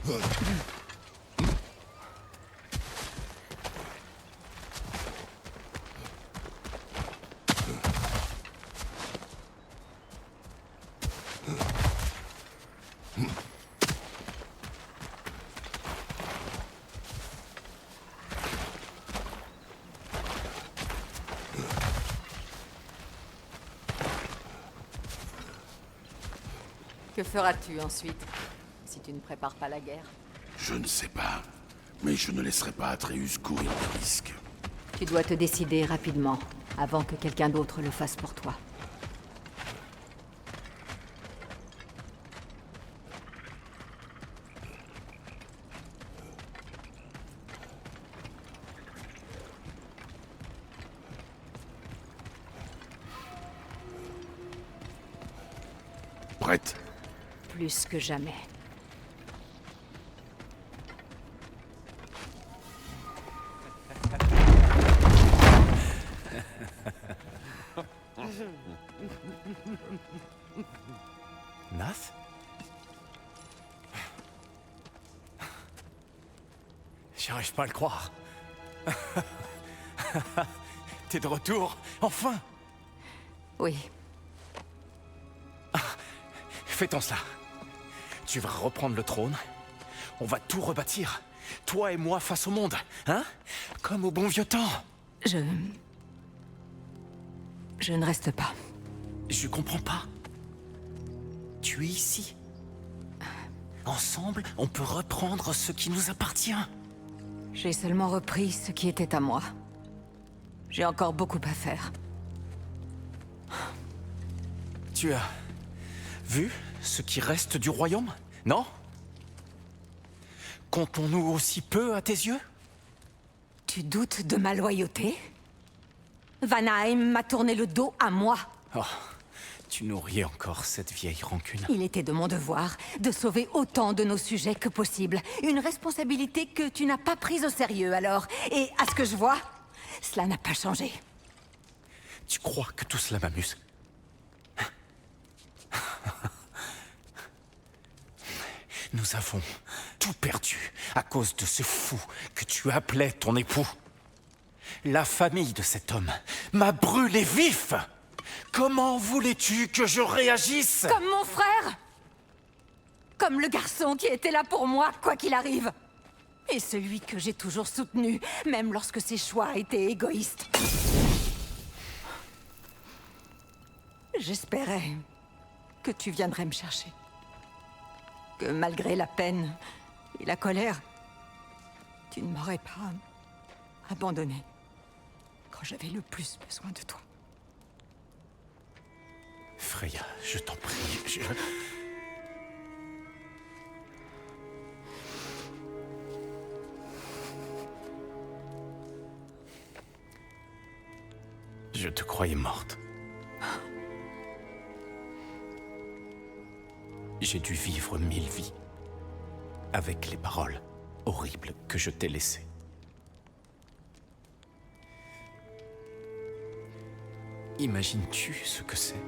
Que feras-tu ensuite, si tu ne prépares pas la guerre? Je ne sais pas, mais je ne laisserai pas Atreus courir de risque. Tu dois te décider rapidement, avant que quelqu'un d'autre le fasse pour toi. Prête? Plus que jamais. Nath? J'arrive pas à le croire. T'es de retour, enfin! Oui. Fais-toi cela. Tu vas reprendre le trône. On va tout rebâtir. Toi et moi face au monde, hein? Comme au bon vieux temps. Je ne reste pas. Je comprends pas. Tu es ici. Ensemble, on peut reprendre ce qui nous appartient. J'ai seulement repris ce qui était à moi. J'ai encore beaucoup à faire. Tu as vu ce qui reste du royaume, non? Comptons-nous aussi peu à tes yeux? Tu doutes de ma loyauté? Vanaheim m'a tourné le dos à moi. Oh, tu nourris encore cette vieille rancune. Il était de mon devoir de sauver autant de nos sujets que possible. Une responsabilité que tu n'as pas prise au sérieux alors. Et à ce que je vois, cela n'a pas changé. Tu crois que tout cela m'amuse? Nous avons tout perdu à cause de ce fou que tu appelais ton époux. La famille de cet homme m'a brûlé vif. Comment voulais-tu que je réagisse? Comme mon frère! Comme le garçon qui était là pour moi, quoi qu'il arrive. Et celui que j'ai toujours soutenu, même lorsque ses choix étaient égoïstes. J'espérais que tu viendrais me chercher. Que malgré la peine et la colère, tu ne m'aurais pas abandonné quand j'avais le plus besoin de toi. Freya, je t'en prie, Je te croyais morte. J'ai dû vivre 1000 vies avec les paroles horribles que je t'ai laissées. Imagines-tu ce que c'est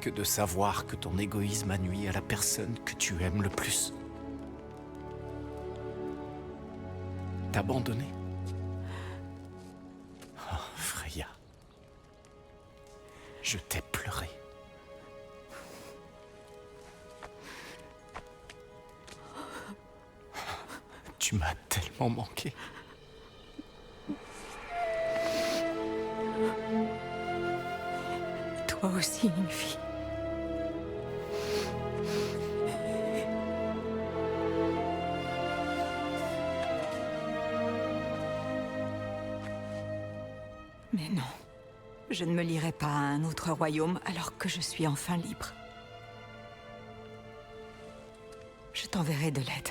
que de savoir que ton égoïsme a nui à la personne que tu aimes le plus? T'abandonner? Oh, Freya. Je t'ai pleuré. Tu m'as tellement manqué. Toi aussi, une fille. Mais non, je ne me lierai pas à un autre royaume alors que je suis enfin libre. Je t'enverrai de l'aide.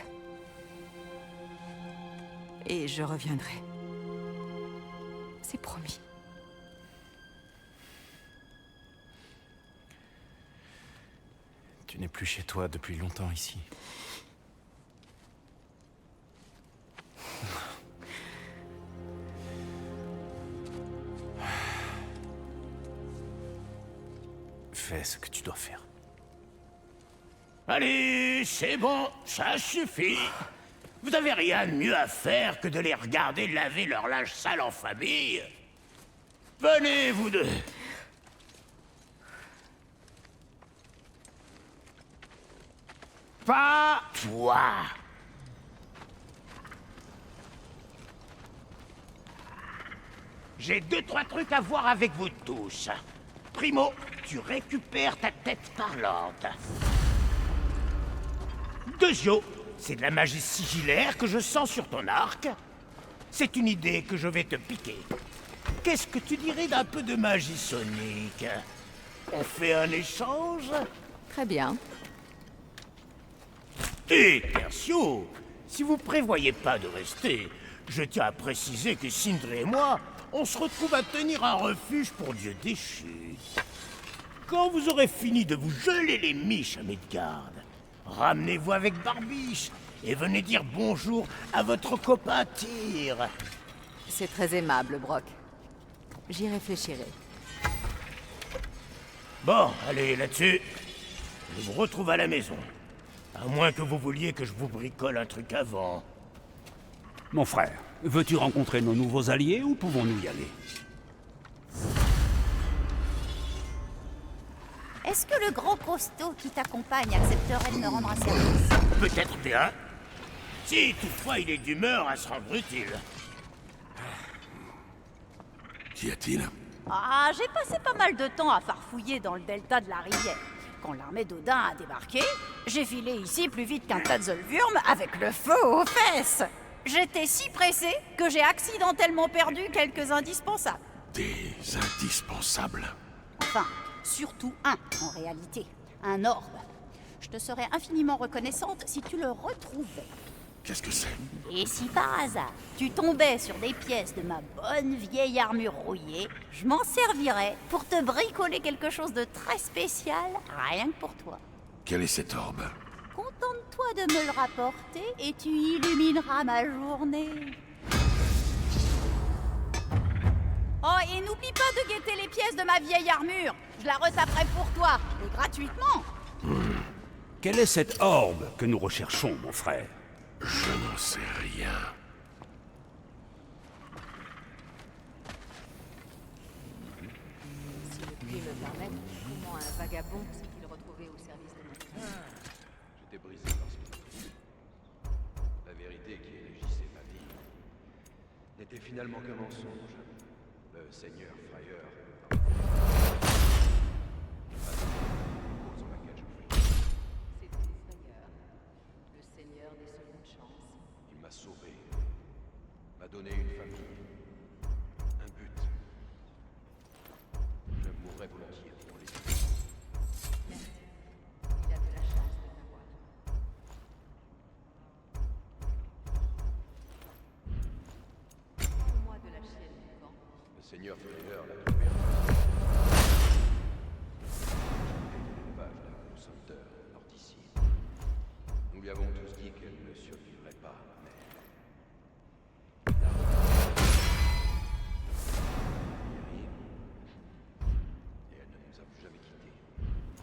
Et je reviendrai. C'est promis. Tu n'es plus chez toi depuis longtemps ici. Fais ce que tu dois faire. Allez, c'est bon, ça suffit. Vous n'avez rien de mieux à faire que de les regarder laver leur linge sale en famille. Venez, vous deux. Pas toi. J'ai 2-3 trucs à voir avec vous tous. Primo, tu récupères ta tête parlante. Deuxio, c'est de la magie sigillaire que je sens sur ton arc. C'est une idée que je vais te piquer. Qu'est-ce que tu dirais d'un peu de magie sonique? On fait un échange? Très bien. Et Tertio, si vous prévoyez pas de rester, je tiens à préciser que Sindri et moi, on se retrouve à tenir un refuge pour Dieu déchu. Quand vous aurez fini de vous geler les miches à Midgard, ramenez-vous avec Barbiche et venez dire bonjour à votre copain Tyr. C'est très aimable, Brock. J'y réfléchirai. Bon, allez, là-dessus, je vous retrouve à la maison. À moins que vous vouliez que je vous bricole un truc avant. Mon frère, veux-tu rencontrer nos nouveaux alliés ou pouvons-nous y aller? Est-ce que le gros costaud qui t'accompagne accepterait de me rendre un service? Peut-être bien. Si toutefois il est d'humeur à se rendre utile. Qu'y a-t-il? Ah, j'ai passé pas mal de temps à farfouiller dans le delta de la rivière. Quand l'armée d'Odin a débarqué, j'ai filé ici plus vite qu'un tas de Zolvurm avec le feu aux fesses. J'étais si pressé que j'ai accidentellement perdu quelques indispensables. Des indispensables. Enfin, surtout un, en réalité. Un orbe. Je te serais infiniment reconnaissante si tu le retrouvais. Qu'est-ce que c'est? Et si par hasard, tu tombais sur des pièces de ma bonne vieille armure rouillée, je m'en servirais pour te bricoler quelque chose de très spécial, rien que pour toi. Quel est cet orbe? Contente-toi de me le rapporter et tu illumineras ma journée. Oh, et n'oublie pas de guetter les pièces de ma vieille armure. Je la retaperai pour toi, et gratuitement. Quel est cet orbe que nous recherchons, mon frère? Je n'en sais rien. Si le prix me permet, comment un vagabond s'est-il retrouvé au service de mon frère? J'étais brisé par ce qu'il La vérité qui régissait ma vie n'était finalement qu'un mensonge. Le seigneur Fryer cause pour laquelle je prie. C'était Frayeur, le seigneur des secondes chances. Il m'a sauvé, m'a donné une famille, un but. Je mourrais volontiers pour les aider. Merci. Il a de la chance de t'avoir. Parle-moi de la chienne du vent. Le seigneur Fryer l'a trouvée l'élevage d'un gros sauveteur nord d'ici. Nous lui avons tous dit qu'elle ne survivrait pas, mais... Et elle ne nous a plus jamais quittés.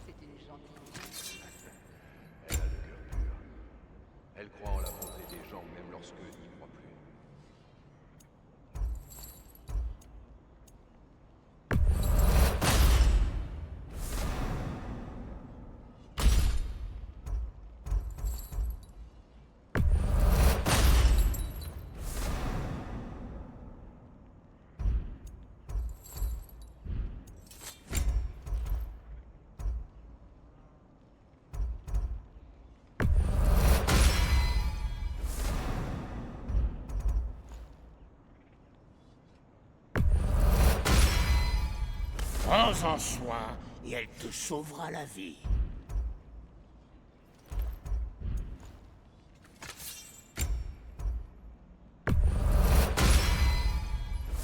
C'est une gentille. Elle a le cœur pur. Elle croit en la bonté des gens même lorsqu'eux n'y croient plus. Prends-en soin et elle te sauvera la vie.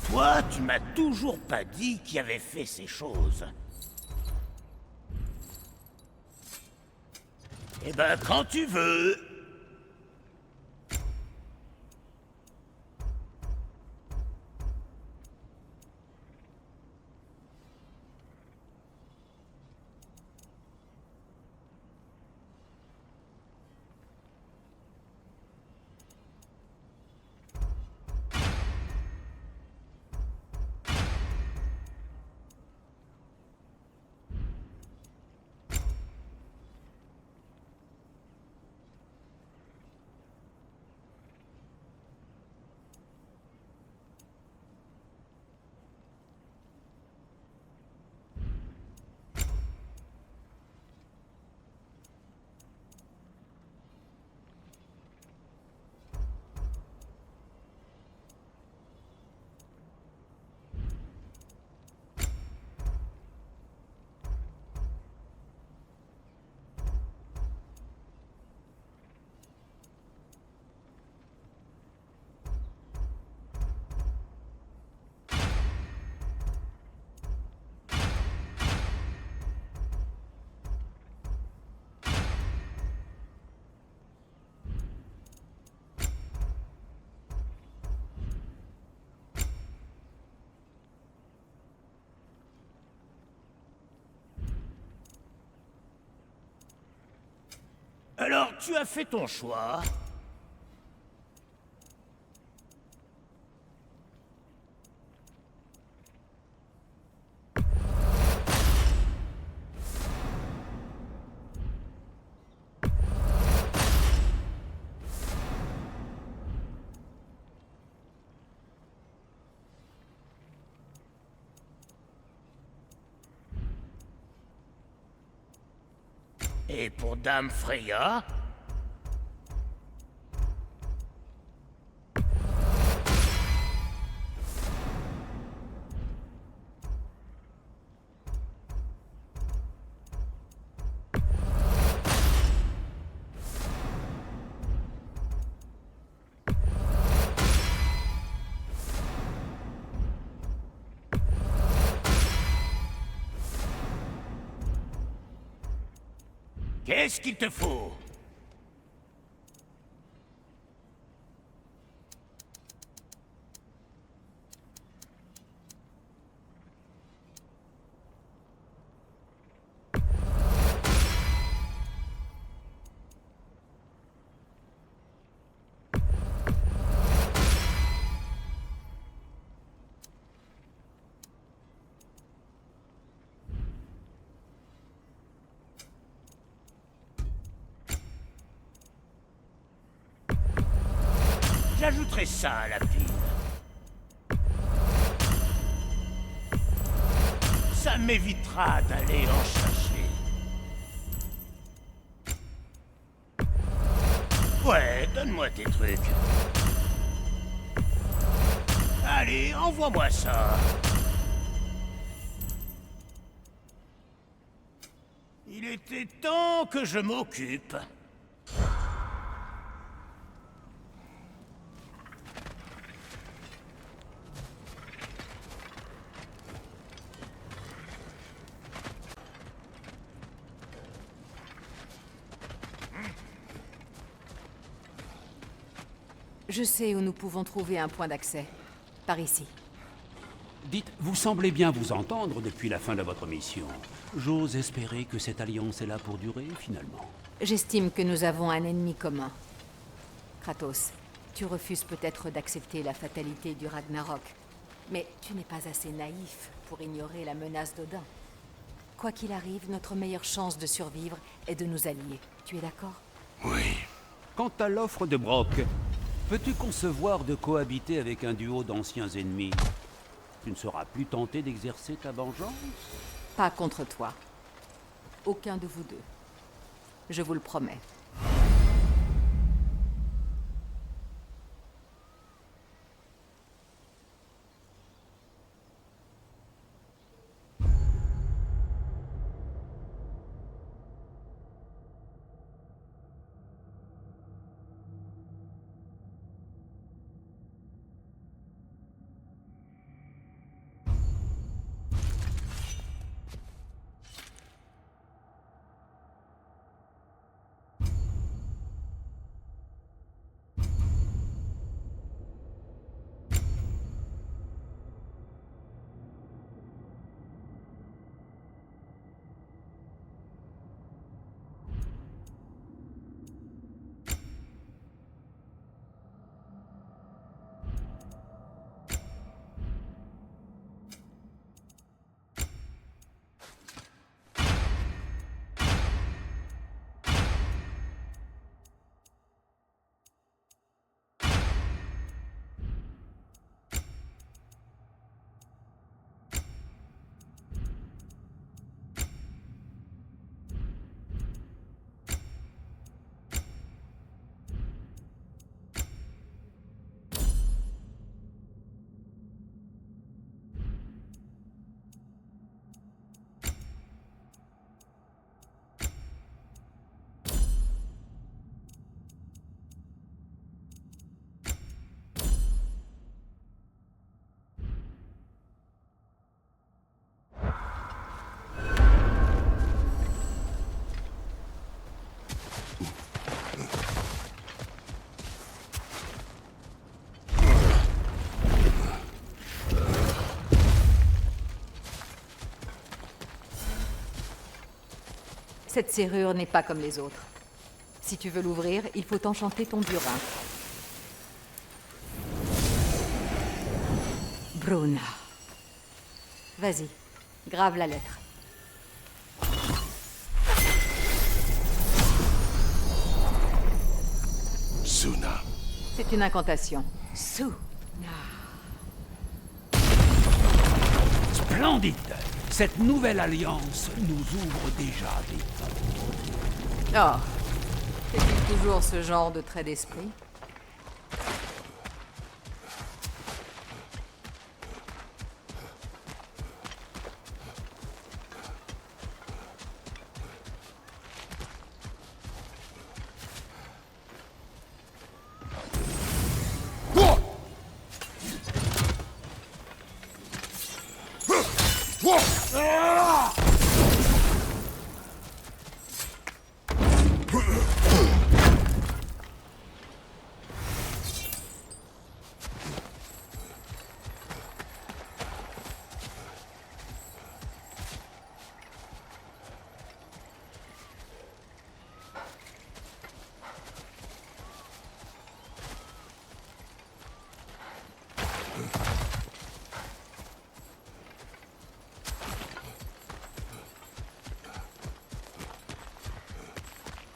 Toi, tu m'as toujours pas dit qui avait fait ces choses. Eh ben, quand tu veux. Alors, tu as fait ton choix. Et pour Dame Freya? Qu'est-ce qu'il te faut? J'ajouterai ça à la pile. Ça m'évitera d'aller en chercher. Ouais, donne-moi tes trucs. Allez, envoie-moi ça. Il était temps que je m'occupe. Je sais où nous pouvons trouver un point d'accès. Par ici. Dites, vous semblez bien vous entendre depuis la fin de votre mission. J'ose espérer que cette alliance est là pour durer, finalement. J'estime que nous avons un ennemi commun. Kratos, tu refuses peut-être d'accepter la fatalité du Ragnarok. Mais tu n'es pas assez naïf pour ignorer la menace d'Odin. Quoi qu'il arrive, notre meilleure chance de survivre est de nous allier. Tu es d'accord? Oui. Quant à l'offre de Brok, peux-tu concevoir de cohabiter avec un duo d'anciens ennemis? Tu ne seras plus tenté d'exercer ta vengeance? Pas contre toi. Aucun de vous deux. Je vous le promets. Cette serrure n'est pas comme les autres. Si tu veux l'ouvrir, il faut enchanter ton burin. Bruna. Vas-y, grave la lettre. Suna. C'est une incantation. Splendide. Cette nouvelle alliance nous ouvre déjà des portes. Oh. C'est toujours ce genre de trait d'esprit?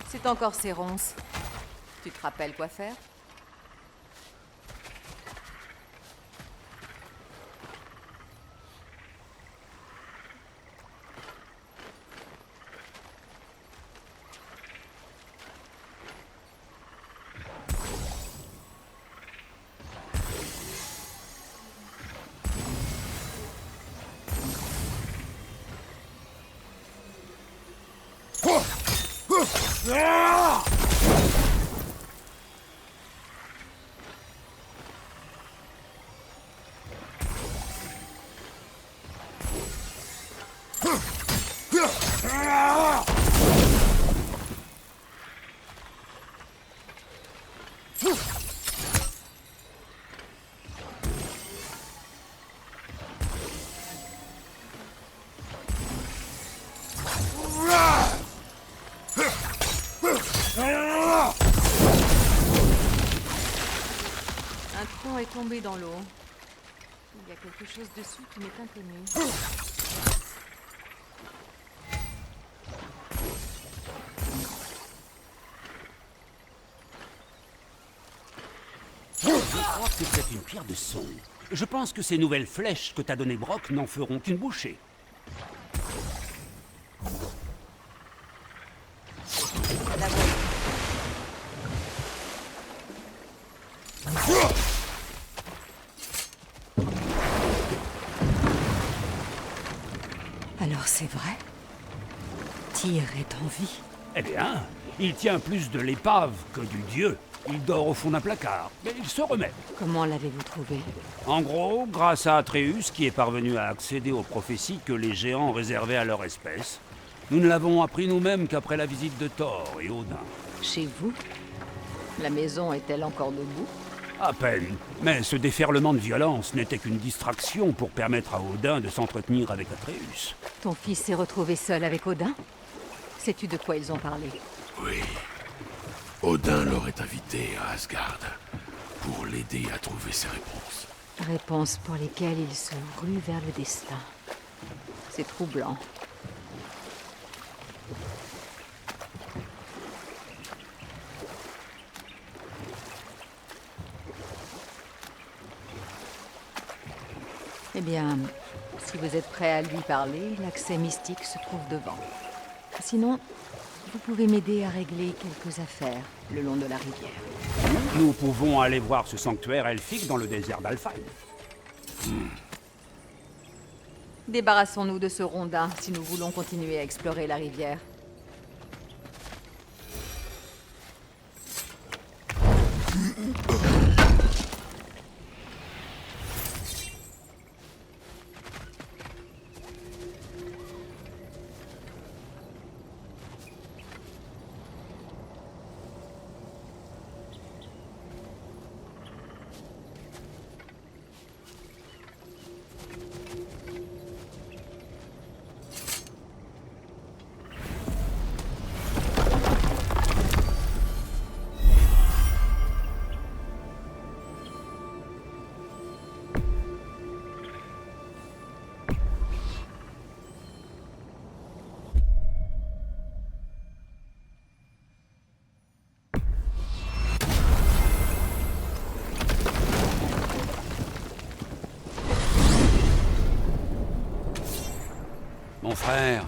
C'est encore ces ronces. Tu te rappelles quoi faire? Un tronc est tombé dans l'eau. Il y a quelque chose dessus qui m'est inconnu. Je crois que c'est une pierre de son. Je pense que ces nouvelles flèches que t'as données Brock n'en feront qu'une bouchée. La voilà. Alors c'est vrai? Tyr est en vie. Eh bien, il tient plus de l'épave que du dieu. Il dort au fond d'un placard, mais il se remet. Comment l'avez-vous trouvé? En gros, grâce à Atreus, qui est parvenu à accéder aux prophéties que les géants réservaient à leur espèce. Nous ne l'avons appris nous-mêmes qu'après la visite de Thor et Odin. Chez vous? La maison est-elle encore debout? À peine. Mais ce déferlement de violence n'était qu'une distraction pour permettre à Odin de s'entretenir avec Atreus. Ton fils s'est retrouvé seul avec Odin? Sais-tu de quoi ils ont parlé? Oui. Odin l'aurait invité à Asgard pour l'aider à trouver ses réponses. Réponses pour lesquelles il se rue vers le destin. C'est troublant. Eh bien, si vous êtes prêt à lui parler, l'accès mystique se trouve devant. Sinon, vous pouvez m'aider à régler quelques affaires le long de la rivière. Nous pouvons aller voir ce sanctuaire elfique dans le désert d'Alfheim. Débarrassons-nous de ce rondin si nous voulons continuer à explorer la rivière. Frère,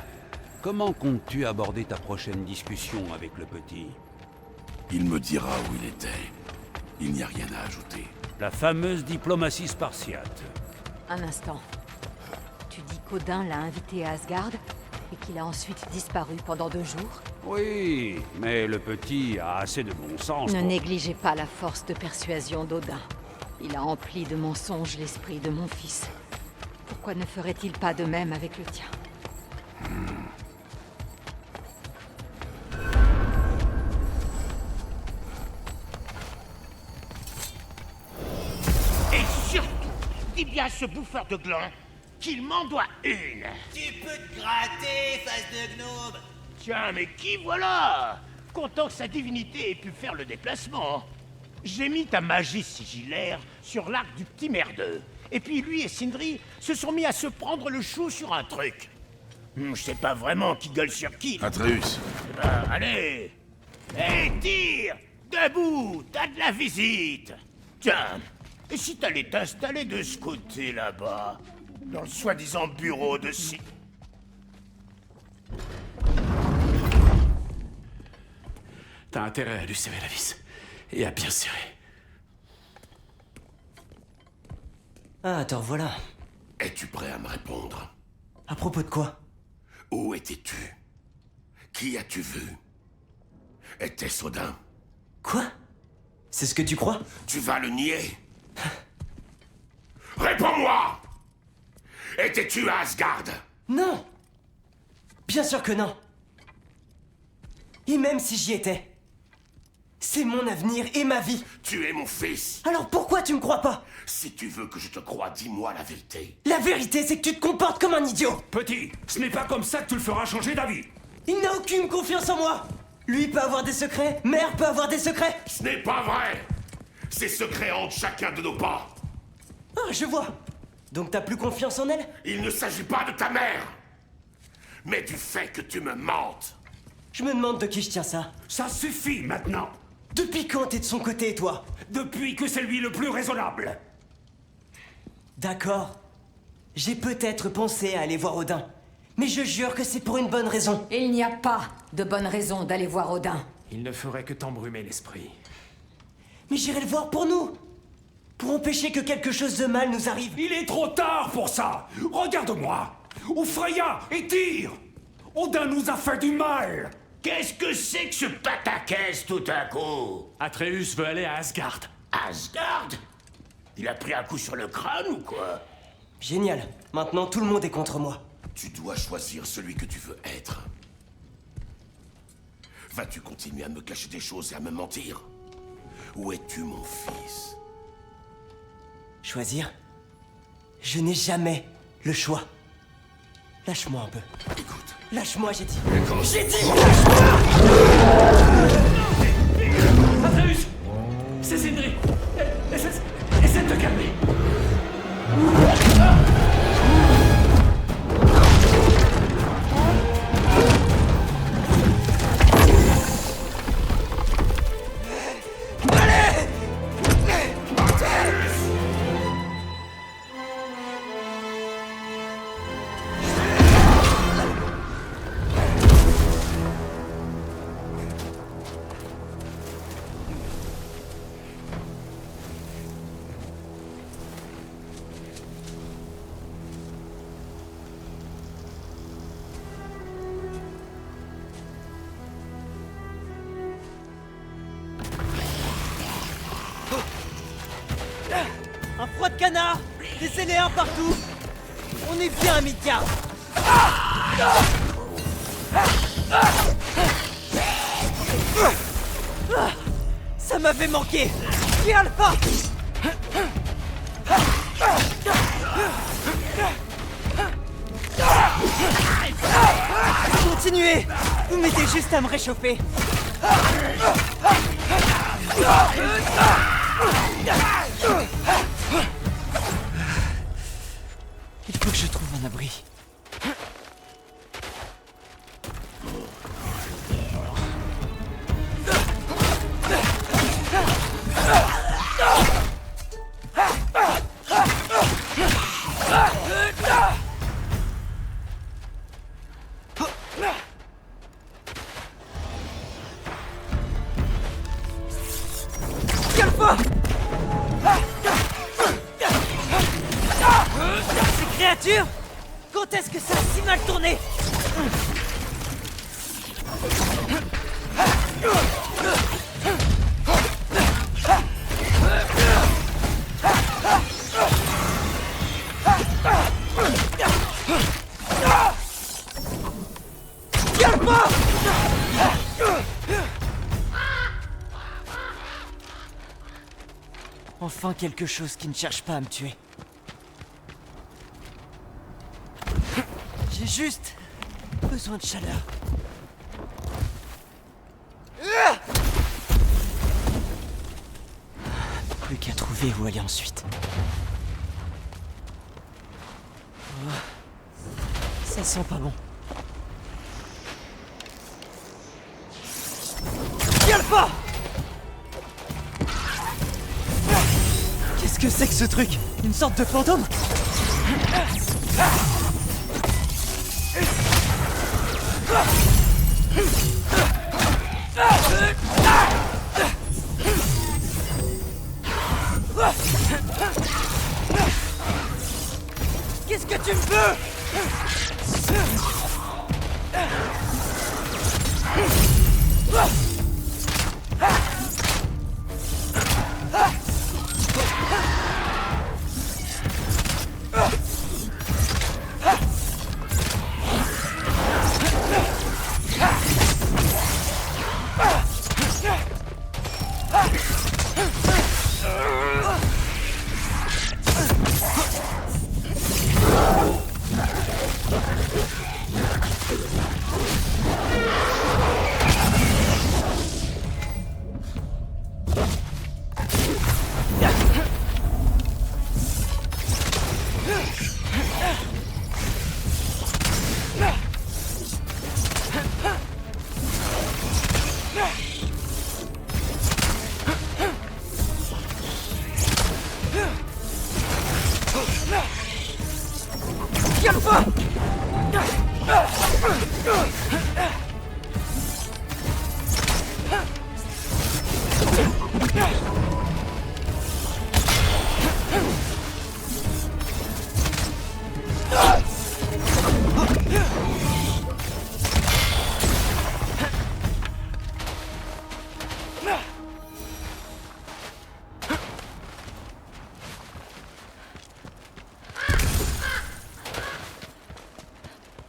comment comptes-tu aborder ta prochaine discussion avec le petit? Il me dira où il était. Il n'y a rien à ajouter. La fameuse diplomatie spartiate. Un instant. Tu dis qu'Odin l'a invité à Asgard et qu'il a ensuite disparu pendant 2 jours? Oui, mais le petit a assez de bon sens Ne pour... négligez pas la force de persuasion d'Odin. Il a empli de mensonges l'esprit de mon fils. Pourquoi ne ferait-il pas de même avec le tien? Et surtout, dis bien à ce bouffeur de gland qu'il m'en doit une. Tu peux te gratter, face de gnome. Tiens, mais qui voilà? Content que sa divinité ait pu faire le déplacement. J'ai mis ta magie sigillaire sur l'arc du petit merdeux. Et puis lui et Sindri se sont mis à se prendre le chou sur un truc. Je sais pas vraiment qui gueule sur qui. Atreus, Allez. Hé, tire. Debout, t'as de la visite. Tiens, et si t'allais t'installer de ce côté là-bas, dans le soi-disant bureau de si... T'as intérêt à lui serrer la vis. Et à bien serrer. Ah, te revoilà. es-tu prêt à me répondre? À propos de quoi? Où étais-tu? Qui as-tu vu? Était-ce Odin? Quoi? C'est ce que tu crois? Tu vas le nier? Réponds-moi! Étais-tu à Asgard? Non! Bien sûr que non! Et même si j'y étais, c'est mon avenir et ma vie! Tu es mon fils! Alors pourquoi tu me crois pas? Si tu veux que je te croie, dis-moi la vérité. La vérité, c'est que tu te comportes comme un idiot! Petit, ce n'est pas comme ça que tu le feras changer d'avis. Il n'a aucune confiance en moi! Lui peut avoir des secrets, Mère peut avoir des secrets! Ce n'est pas vrai! Ces secrets hantent chacun de nos pas. Ah, je vois! Donc t'as plus confiance en elle? Il ne s'agit pas de ta mère, mais du fait que tu me mentes. Je me demande de qui je tiens ça. Ça suffit maintenant. Depuis quand t'es de son côté, toi? Depuis que c'est lui le plus raisonnable. D'accord. J'ai peut-être pensé à aller voir Odin. Mais je jure que c'est pour une bonne raison. Il n'y a pas de bonne raison d'aller voir Odin. Il ne ferait que t'embrumer l'esprit. Mais j'irai le voir pour nous. Pour empêcher que quelque chose de mal nous arrive. Il est trop tard pour ça. Regarde-moi. Ou Freya et Tyr. Odin nous a fait du mal. Qu'est-ce que c'est que ce pataquès tout à coup? Atreus veut aller à Asgard. Asgard? Il a pris un coup sur le crâne ou quoi? Génial. Maintenant, tout le monde est contre moi. Tu dois choisir celui que tu veux être. Vas-tu continuer à me cacher des choses et à me mentir? Où es-tu, mon fils? Choisir? Je n'ai jamais le choix. Lâche-moi un peu. Écoute. Lâche-moi, j'ai dit. Écoute. J'ai dit, lâche-moi! Atreus! C'est Sindri! Essaie de te calmer! Un froid de canard! Laissez-les un partout! On est bien à Midgard! Ça m'avait manqué! Et Alpha! Continuez! Vous mettez juste à me réchauffer! Il faut que je trouve un abri. l'aventure? Quand est-ce que ça a si mal tourné? Enfin quelque chose qui ne cherche pas à me tuer. J'ai juste besoin de chaleur. Plus qu'à trouver où aller ensuite. Oh, ça sent pas bon. Viens le pas! Qu'est-ce que c'est que ce truc? Une sorte de fantôme? Qu'est-ce que tu me veux?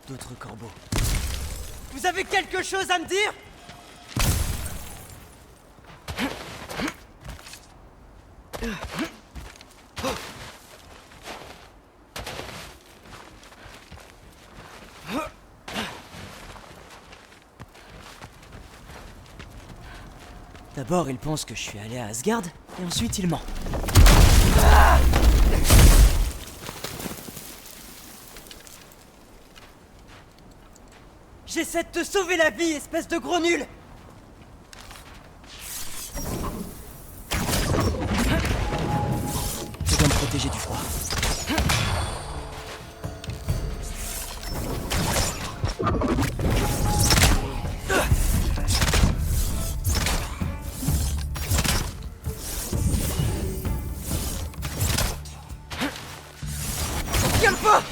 D'autres corbeaux. Vous avez quelque chose à me dire? D'abord, il pense que je suis allé à Asgard, et ensuite il ment. J'essaie de te sauver la vie, espèce de gros nul! Je dois me protéger du froid. Tiens le pas!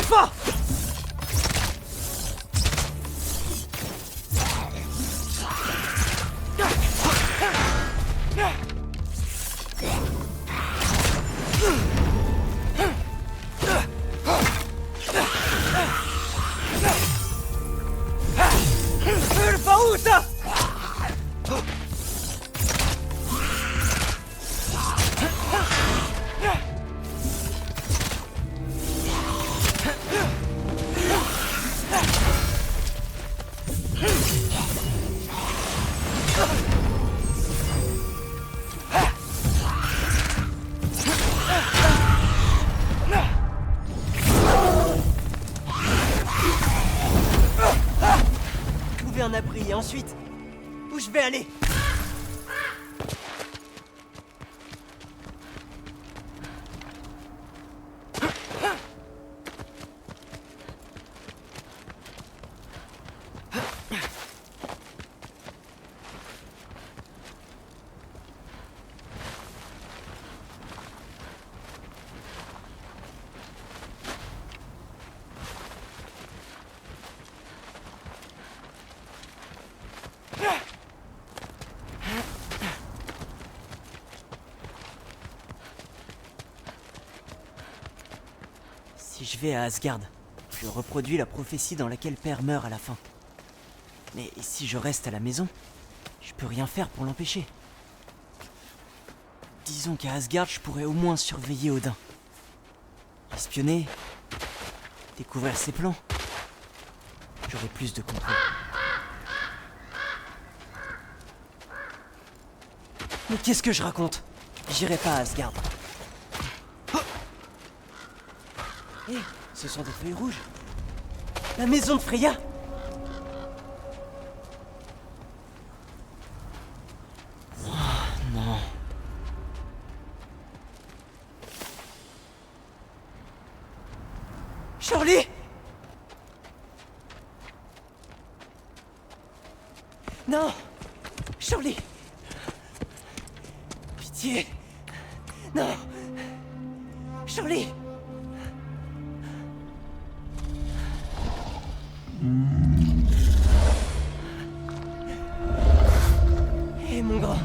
fort! Le Faouz! Trouver un abri et ensuite, où je vais aller? Si je vais à Asgard, je reproduis la prophétie dans laquelle Père meurt à la fin. Mais si je reste à la maison, je peux rien faire pour l'empêcher. Disons qu'à Asgard, je pourrais au moins surveiller Odin. Espionner, découvrir ses plans. J'aurai plus de contrôle. Mais qu'est-ce que je raconte? J'irai pas à Asgard. Hé, ce sont des feuilles rouges. La maison de Freya! Oh, non. Charlie! Non! Charlie! Pitié! Non! Charlie! Hé mon grand,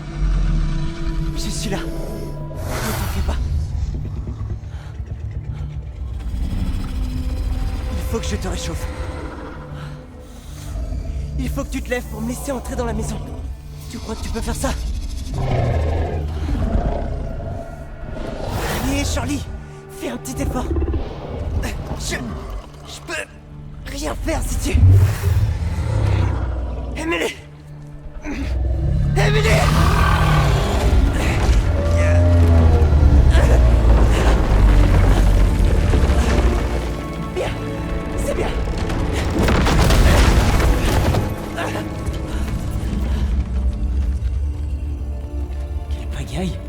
je suis là. Ne t'en fais pas. Il faut que je te réchauffe. Il faut que tu te lèves pour me laisser entrer dans la maison. Tu crois que tu peux faire ça? Allez Charlie, fais un petit effort. Je peux rien faire si tu... Emily! Emily! Bien, c'est bien. Quelle pagaille!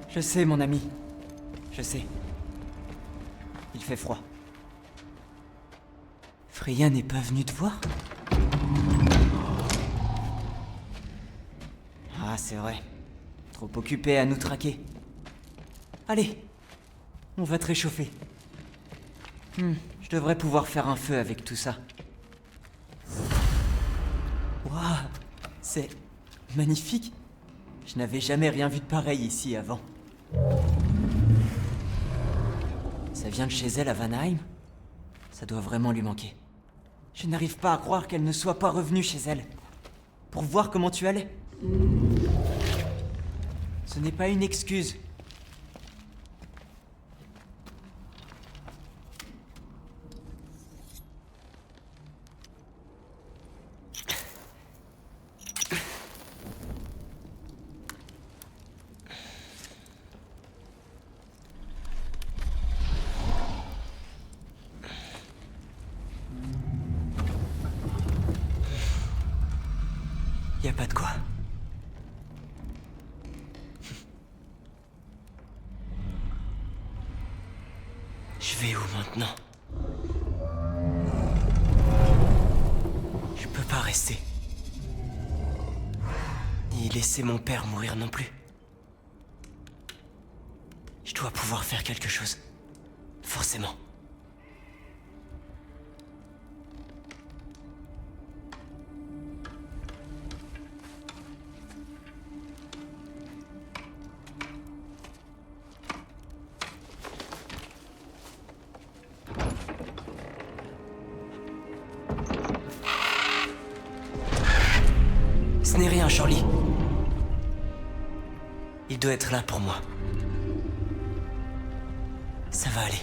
Je sais, mon ami. Je sais. Il fait froid. Freya n'est pas venue te voir? Ah, c'est vrai. Trop occupée à nous traquer. Allez, on va te réchauffer. Je devrais pouvoir faire un feu avec tout ça. Waouh, c'est magnifique. Je n'avais jamais rien vu de pareil ici avant. Ça vient de chez elle à Vanheim? Ça doit vraiment lui manquer. Je n'arrive pas à croire qu'elle ne soit pas revenue chez elle. Pour voir comment tu allais. Ce n'est pas une excuse. Y a pas de quoi. Je vais où maintenant? Je peux pas rester. Ni laisser mon père mourir non plus. Je dois pouvoir faire quelque chose. Forcément. Ce n'est rien, Shirley. Il doit être là pour moi. Ça va aller.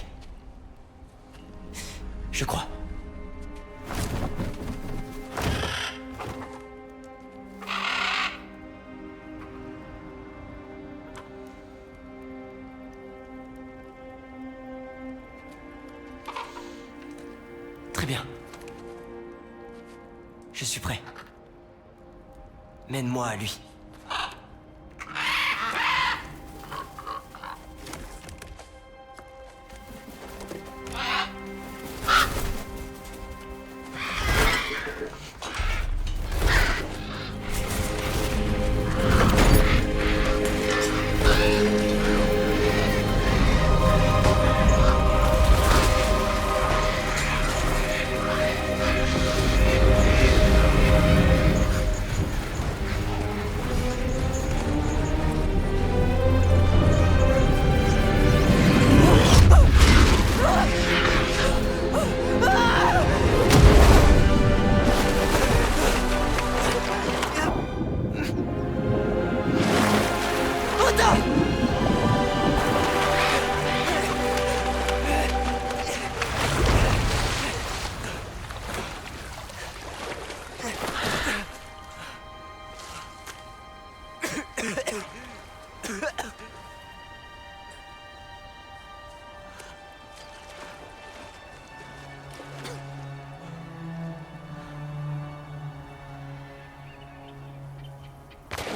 Je crois. Très bien. Je suis prêt. Mène-moi à lui.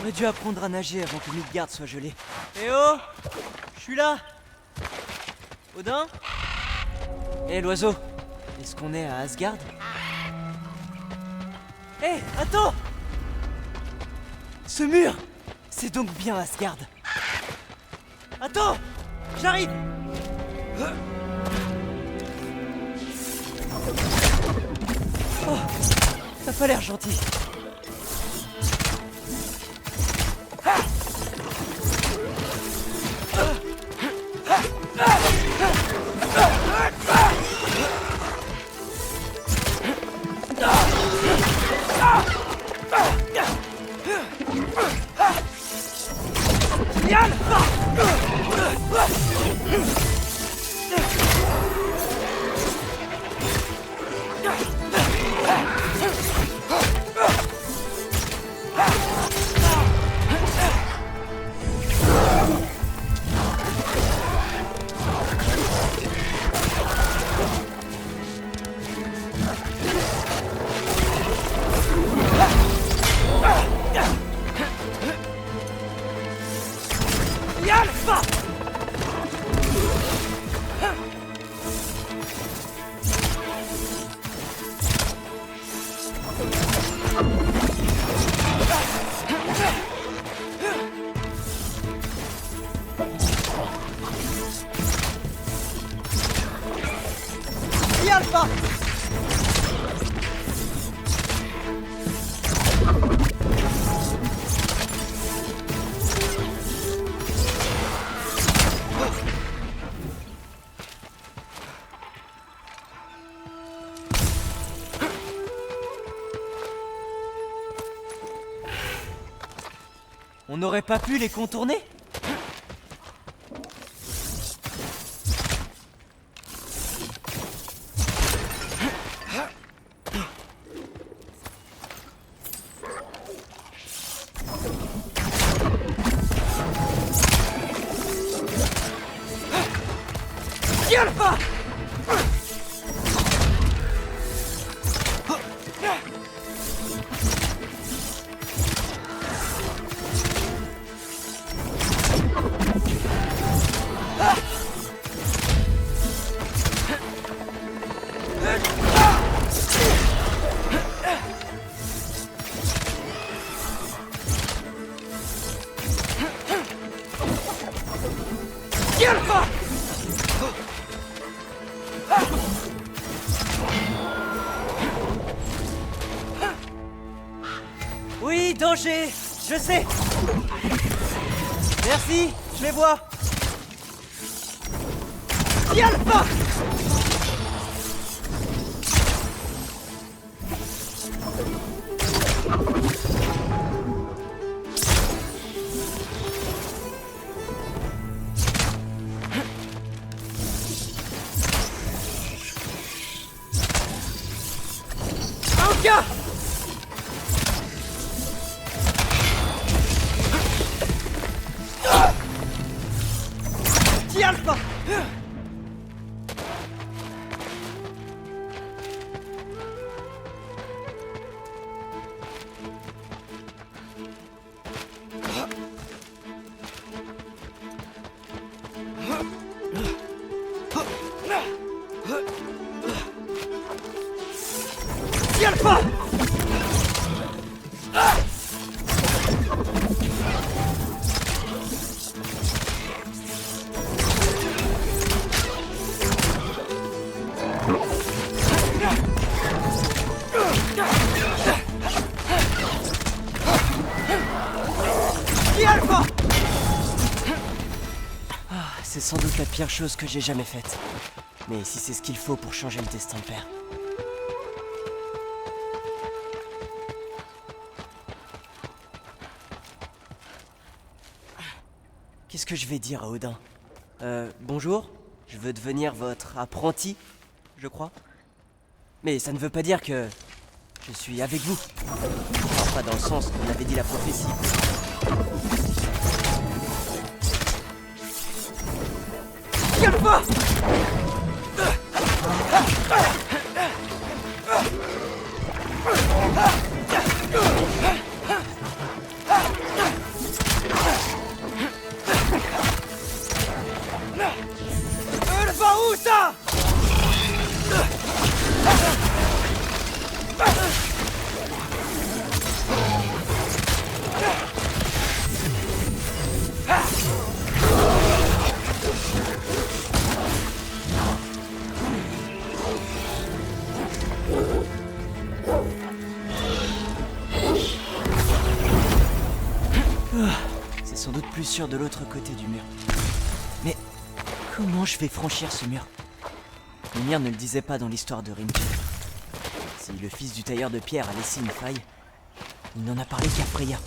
J'aurais dû apprendre à nager avant que Midgard soit gelé. Eh oh! Je suis là! Odin? Eh l'oiseau! Est-ce qu'on est à Asgard? Eh, attends! Ce mur! C'est donc bien Asgard! Attends! J'arrive! Oh! Ça a pas l'air gentil. On n'aurait pas pu les contourner? Tiens le pas! Tiens pas! Oui, danger! Je sais! Merci, je les vois! Tiens pas! Anka! Tiens pas! Tiens pas! C'est sans doute la pire chose que j'ai jamais faite. Mais si c'est ce qu'il faut pour changer le destin de père. Qu'est-ce que je vais dire à Odin? Bonjour, je veux devenir votre apprenti, je crois. Mais ça ne veut pas dire que je suis avec vous. Enfin, pas dans le sens qu'on avait dit la prophétie. Calme-toi! Elle va où ça? C'est sans doute plus sûr de l'autre côté du mur. Mais comment je vais franchir ce mur? Mimir ne le disait pas dans l'histoire de Rimke. Si le fils du tailleur de pierre a laissé une faille, il n'en a parlé qu'à Freya.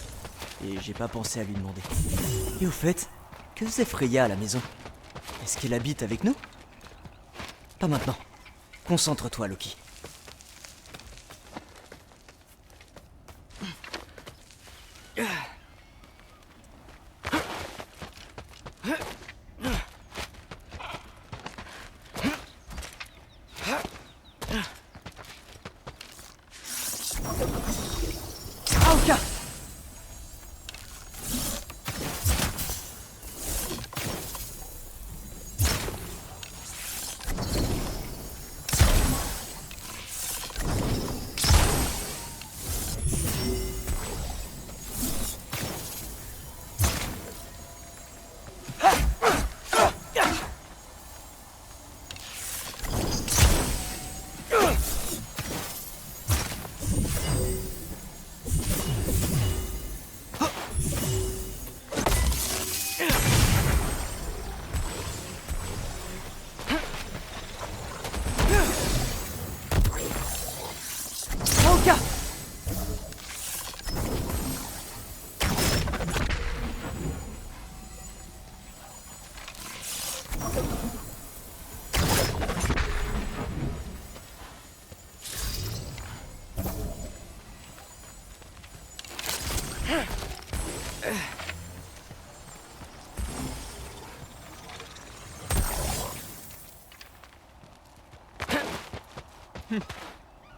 Et j'ai pas pensé à lui demander. Et au fait, que faisait Freya à la maison? Est-ce qu'elle habite avec nous? Pas maintenant. Concentre-toi, Loki. Aoka! Aoka!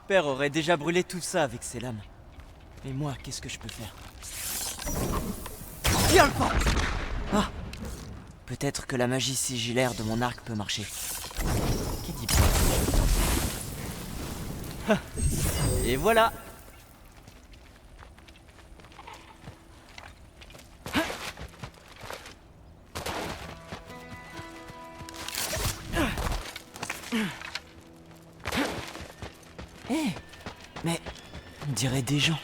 Père aurait déjà brûlé tout ça avec ses lames. Mais moi, qu'est-ce que je peux faire? Tiens le pas! Ah! Peut-être que la magie sigillaire de mon arc peut marcher. Qui dit pas? Et voilà! On dirait des gens.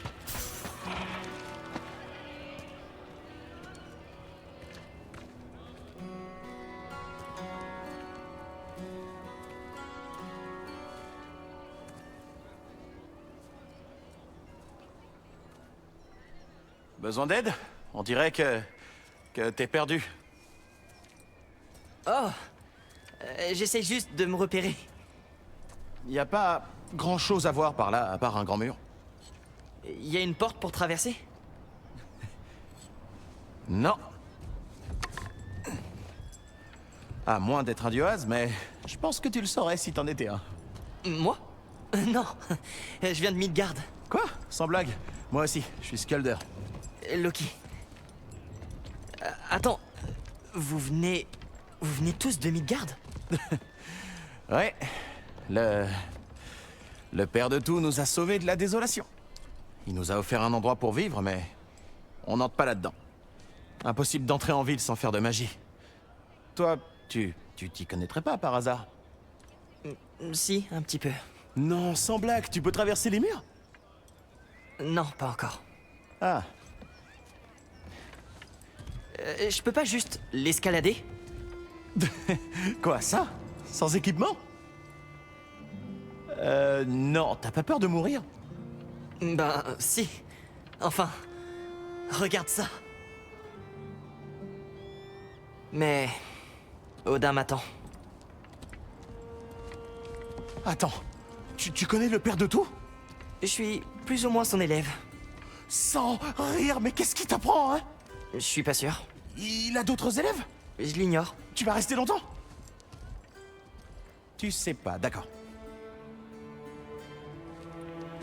Besoin d'aide? On dirait que t'es perdu. Oh, j'essaie juste de me repérer. Y a pas grand-chose à voir par là, à part un grand mur. Il y a une porte pour traverser? Non. À moins d'être un dioise, mais je pense que tu le saurais si t'en étais un. Moi? Non, je viens de Midgard. Quoi? Sans blague. Moi aussi, je suis Skulder. Loki. Attends, vous venez tous de Midgard? Ouais. Le père de tout nous a sauvés de la désolation. Il nous a offert un endroit pour vivre, mais on n'entre pas là-dedans. Impossible d'entrer en ville sans faire de magie. Toi, tu t'y connaîtrais pas par hasard? Si, un petit peu. Non, sans blague, tu peux traverser les murs? Non, pas encore. Ah, Je peux pas juste l'escalader? quoi, ça? Sans équipement? Non, t'as pas peur de mourir? Ben, si. Enfin, regarde ça. Mais Odin m'attend. Attends, tu connais le père de tout? Je suis plus ou moins son élève. Sans rire, mais qu'est-ce qui t'apprend, hein? Je suis pas sûr. Il a d'autres élèves? Je l'ignore. Tu vas rester longtemps? Tu sais pas, d'accord.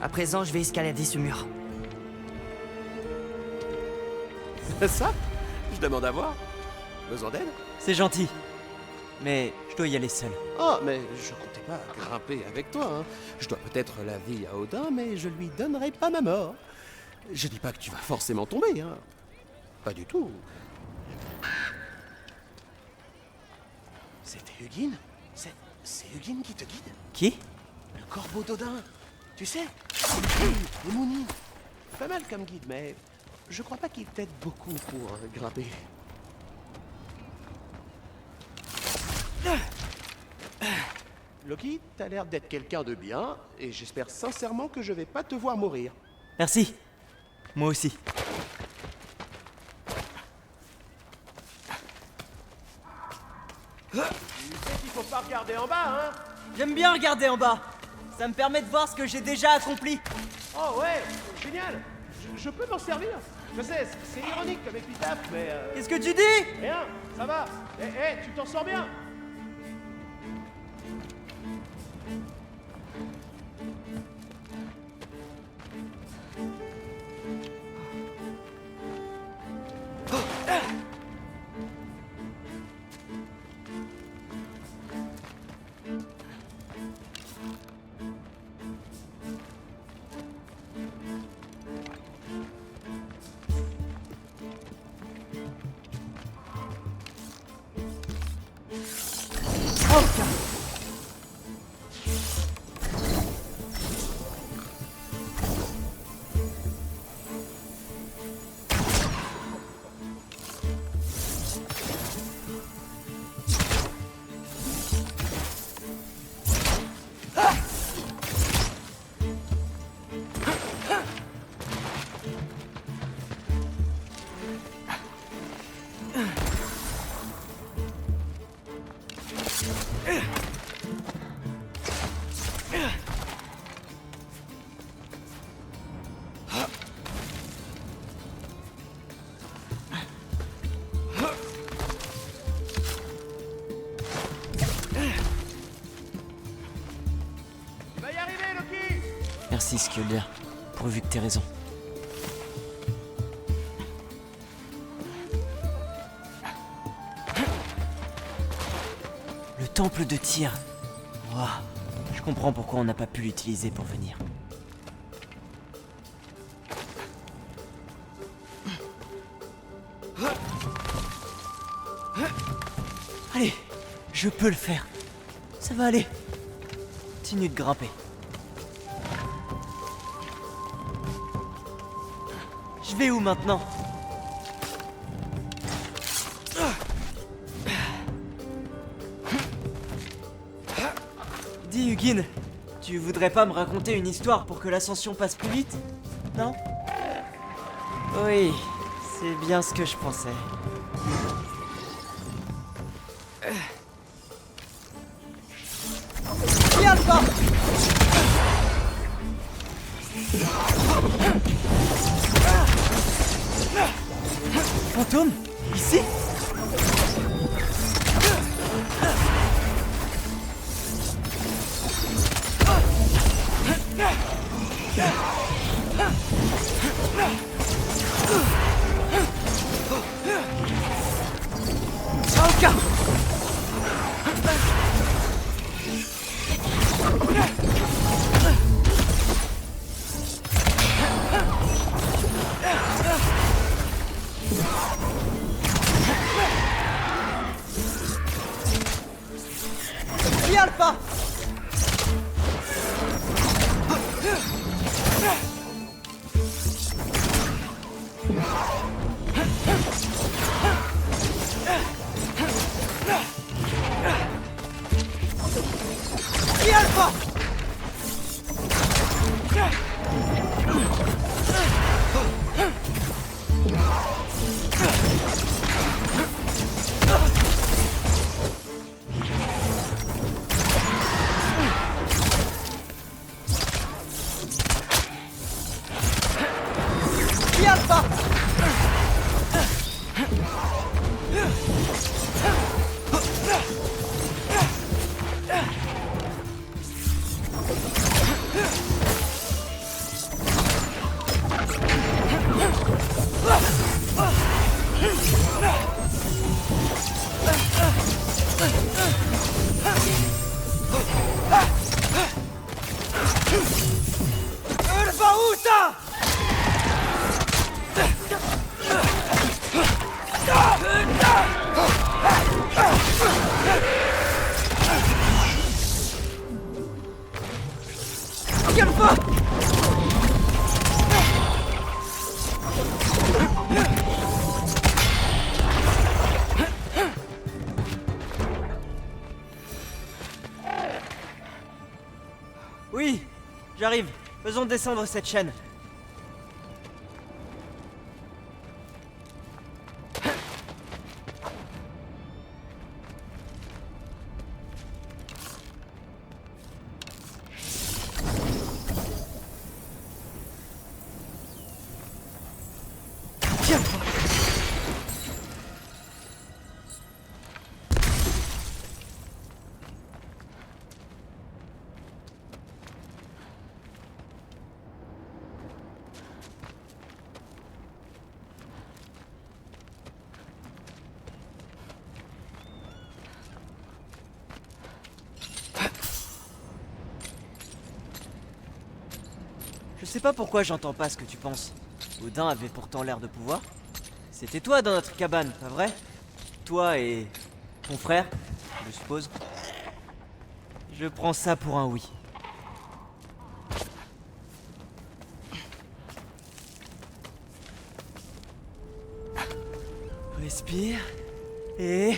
À présent, je vais escalader ce mur. Ça? Je demande à voir. Besoin d'aide? C'est gentil. Mais je dois y aller seul. Oh, mais je comptais pas grimper avec toi, hein. Je dois peut-être la vie à Odin, mais je lui donnerai pas ma mort. Je dis pas que tu vas forcément tomber, hein. Pas du tout. C'était Hugin? C'est Hugin qui te guide? Qui? Le corbeau d'Odin. Tu sais? Et Mouni. Pas mal comme guide, mais je crois pas qu'il t'aide beaucoup pour grimper. Loki, t'as l'air d'être quelqu'un de bien, et j'espère sincèrement que je vais pas te voir mourir. Merci. Moi aussi. Tu sais qu'il faut pas regarder en bas, hein? J'aime bien regarder en bas. Ça me permet de voir ce que j'ai déjà accompli. Oh ouais, génial. Je peux m'en servir. Je sais, c'est ironique comme épitaphe, mais... Qu'est-ce que tu dis? Rien, ça va. Tu t'en sors bien. Merci, Skjolder, pourvu que t'aies raison. Le temple de Tyr. Ouah, je comprends pourquoi on n'a pas pu l'utiliser pour venir. Allez, je peux le faire. Ça va aller. Continue de grimper. Je vais où maintenant? Dis Hugin, tu voudrais pas me raconter une histoire pour que l'ascension passe plus vite? Non? Oui, c'est bien ce que je pensais. Viens pas! Fantôme? Ici? Shao Kahn! Viens le pas! Viens le pas! Viens le pas! Oui, j'arrive. Faisons descendre cette chaîne. Tiens. Je sais pas pourquoi j'entends pas ce que tu penses. Odin avait pourtant l'air de pouvoir. C'était toi dans notre cabane, pas vrai? Toi et ton frère, je suppose. Je prends ça pour un oui. Respire. Et...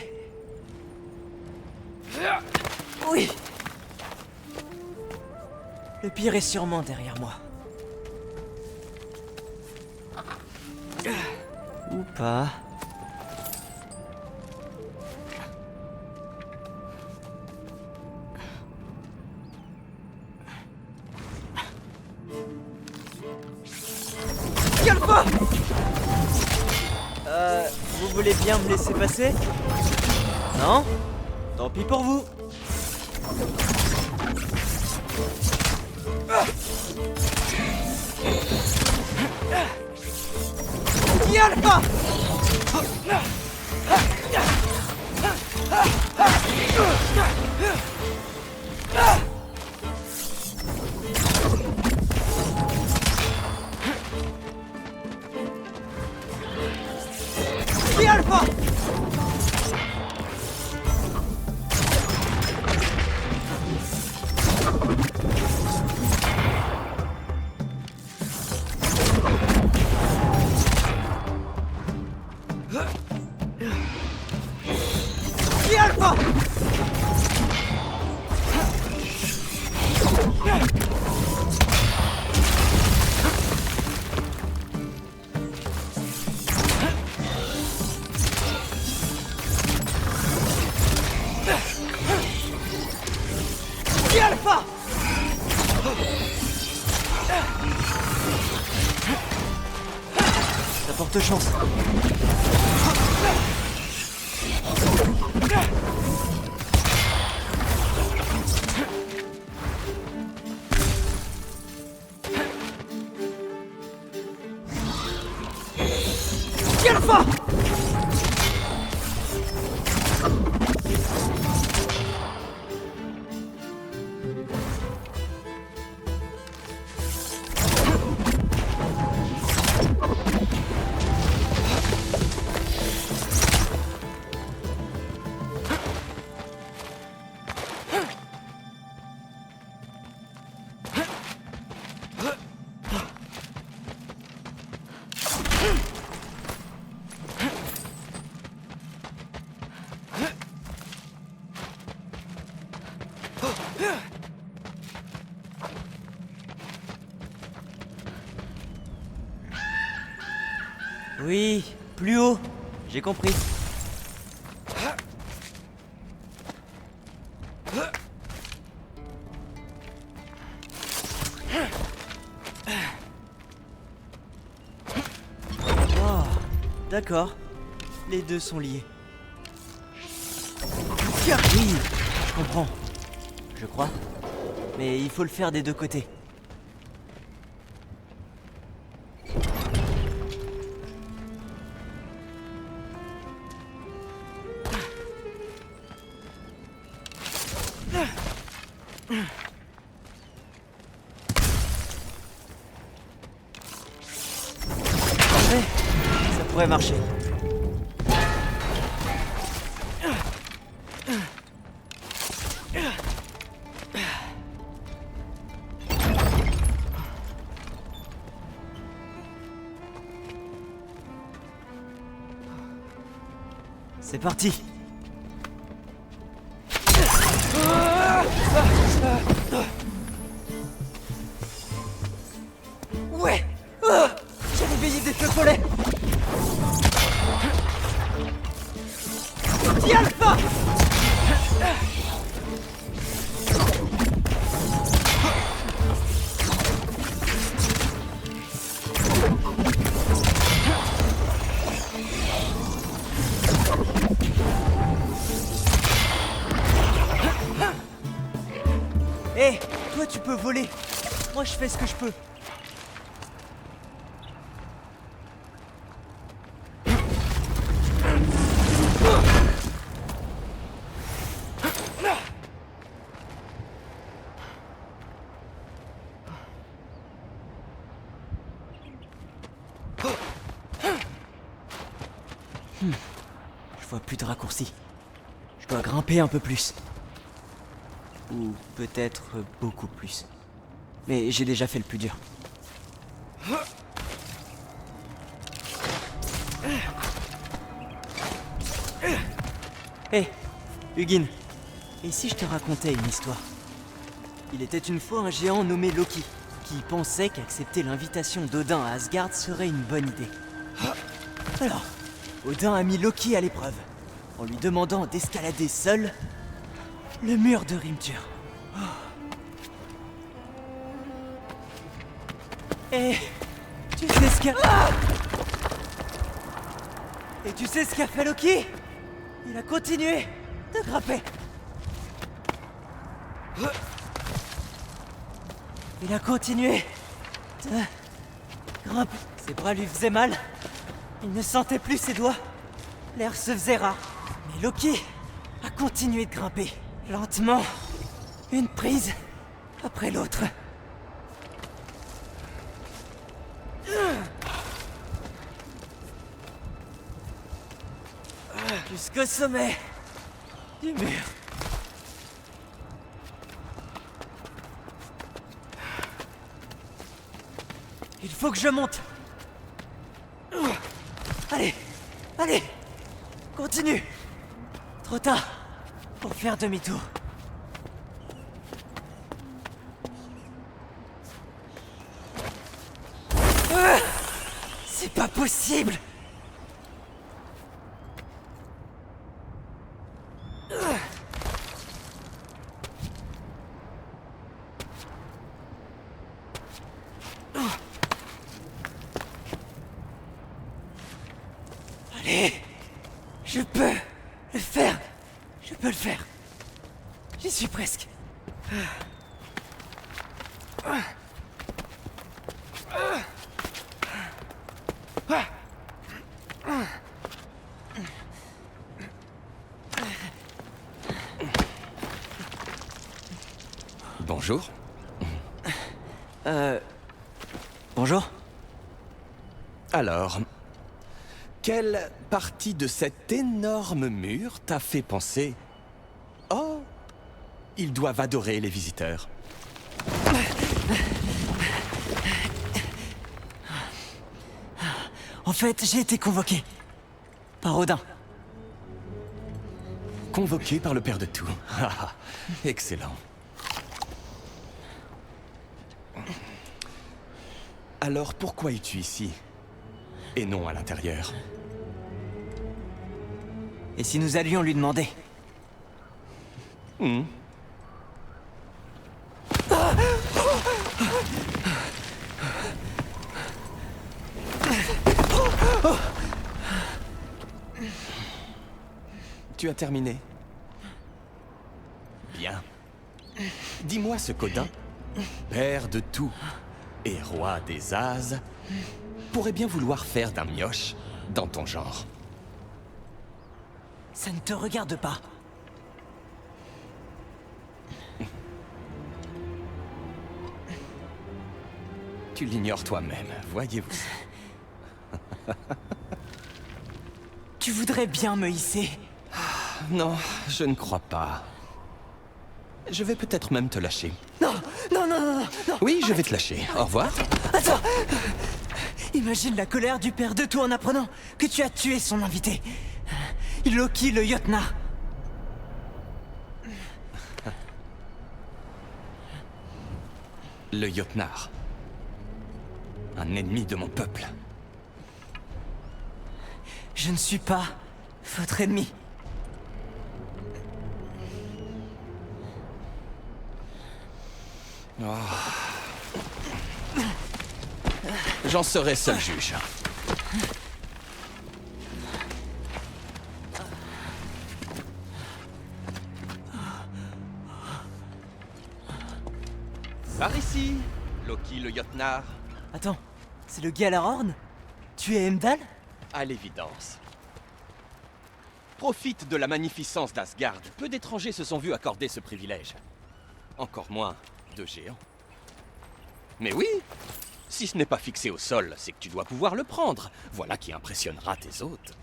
Oui! Le pire est sûrement derrière moi. Ou pas. Calme-toi! Vous voulez bien me laisser passer? Non? Tant pis pour vous. Yalpa! Yalpa! Ça porte chance. Alpha! Oui, plus haut. J'ai compris. Oh, d'accord. Les deux sont liés. Oui, je comprends. Je crois. Mais il faut le faire des deux côtés. Parfait. Ça pourrait marcher. C'est parti. Ouais. J'ai réveillé des feux follets. Dis Alpha. Hé, toi tu peux voler. Moi je fais ce que je peux. Je vois plus de raccourcis. Je dois grimper un peu plus. Ou peut-être beaucoup plus. Mais j'ai déjà fait le plus dur. Hé, Hugin, et si je te racontais une histoire? Il était une fois un géant nommé Loki, qui pensait qu'accepter l'invitation d'Odin à Asgard serait une bonne idée. Alors, Odin a mis Loki à l'épreuve, en lui demandant d'escalader seul le mur de Rimtur. Et tu sais ce qu'a... Et tu sais ce qu'a fait Loki? Il a continué de grimper. Il a continué de grimper. Ses bras lui faisaient mal. Il ne sentait plus ses doigts. L'air se faisait rare. Mais Loki a continué de grimper. Lentement. Une prise après l'autre. Jusqu'au sommet du mur. Il faut que je monte. Allez, allez, continue. Trop tard pour faire demi-tour. C'est pas possible. Et je peux le faire. Je peux le faire. J'y suis presque. Bonjour. Bonjour. Alors, quelle partie de cet énorme mur t'a fait penser « Oh, ils doivent adorer les visiteurs ». En fait, j'ai été convoqué. Par Odin. Convoqué par le père de tout. Ah, excellent. Alors pourquoi es-tu ici? Et non à l'intérieur? Et si nous allions lui demander? Tu as terminé? Bien. Dis-moi ce qu'Odin, père de tout et roi des As, pourrait bien vouloir faire d'un mioche dans ton genre. Ça ne te regarde pas. Tu l'ignores toi-même, voyez-vous ça. Tu voudrais bien me hisser? Non, je ne crois pas. Je vais peut-être même te lâcher. Non, non, non, non, non. Oui, je vais te lâcher. Au revoir. Attends. Imagine la colère du père de tout en apprenant que tu as tué son invité. Loki le Jotnar. Le Jotnar. Un ennemi de mon peuple. Je ne suis pas votre ennemi. Oh. J'en serai seul juge. Par ici, Loki le Jotnar. Attends, c'est le Galarhorn? Tu es Heimdall? À l'évidence. Profite de la magnificence d'Asgard. Peu d'étrangers se sont vus accorder ce privilège. Encore moins de géants. Mais oui, si ce n'est pas fixé au sol, c'est que tu dois pouvoir le prendre. Voilà qui impressionnera tes hôtes.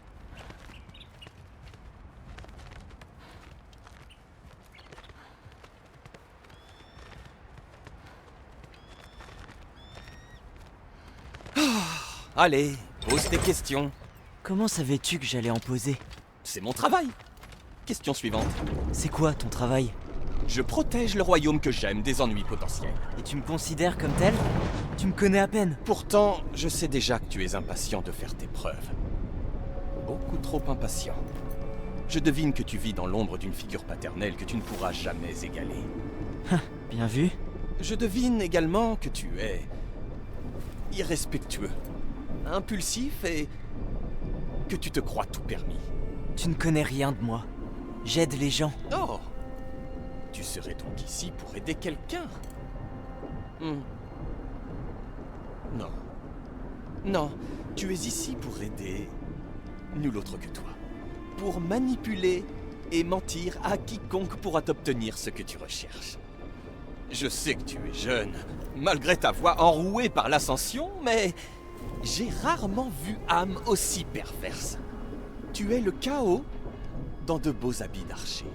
Allez, pose tes questions. Comment savais-tu que j'allais en poser? C'est mon travail. Question suivante. C'est quoi ton travail? Je protège le royaume que j'aime des ennuis potentiels. Et tu me considères comme tel? Tu me connais à peine. Pourtant, je sais déjà que tu es impatient de faire tes preuves. Beaucoup trop impatient. Je devine que tu vis dans l'ombre d'une figure paternelle que tu ne pourras jamais égaler. Bien vu. Je devine également que tu es irrespectueux, impulsif et que tu te crois tout permis. Tu ne connais rien de moi. J'aide les gens. Oh! Tu serais donc ici pour aider quelqu'un? Non. Non, tu es ici pour aider nul autre que toi. Pour manipuler et mentir à quiconque pourra t'obtenir ce que tu recherches. Je sais que tu es jeune, malgré ta voix enrouée par l'ascension, mais j'ai rarement vu âme aussi perverse. Tu es le chaos dans de beaux habits d'archer.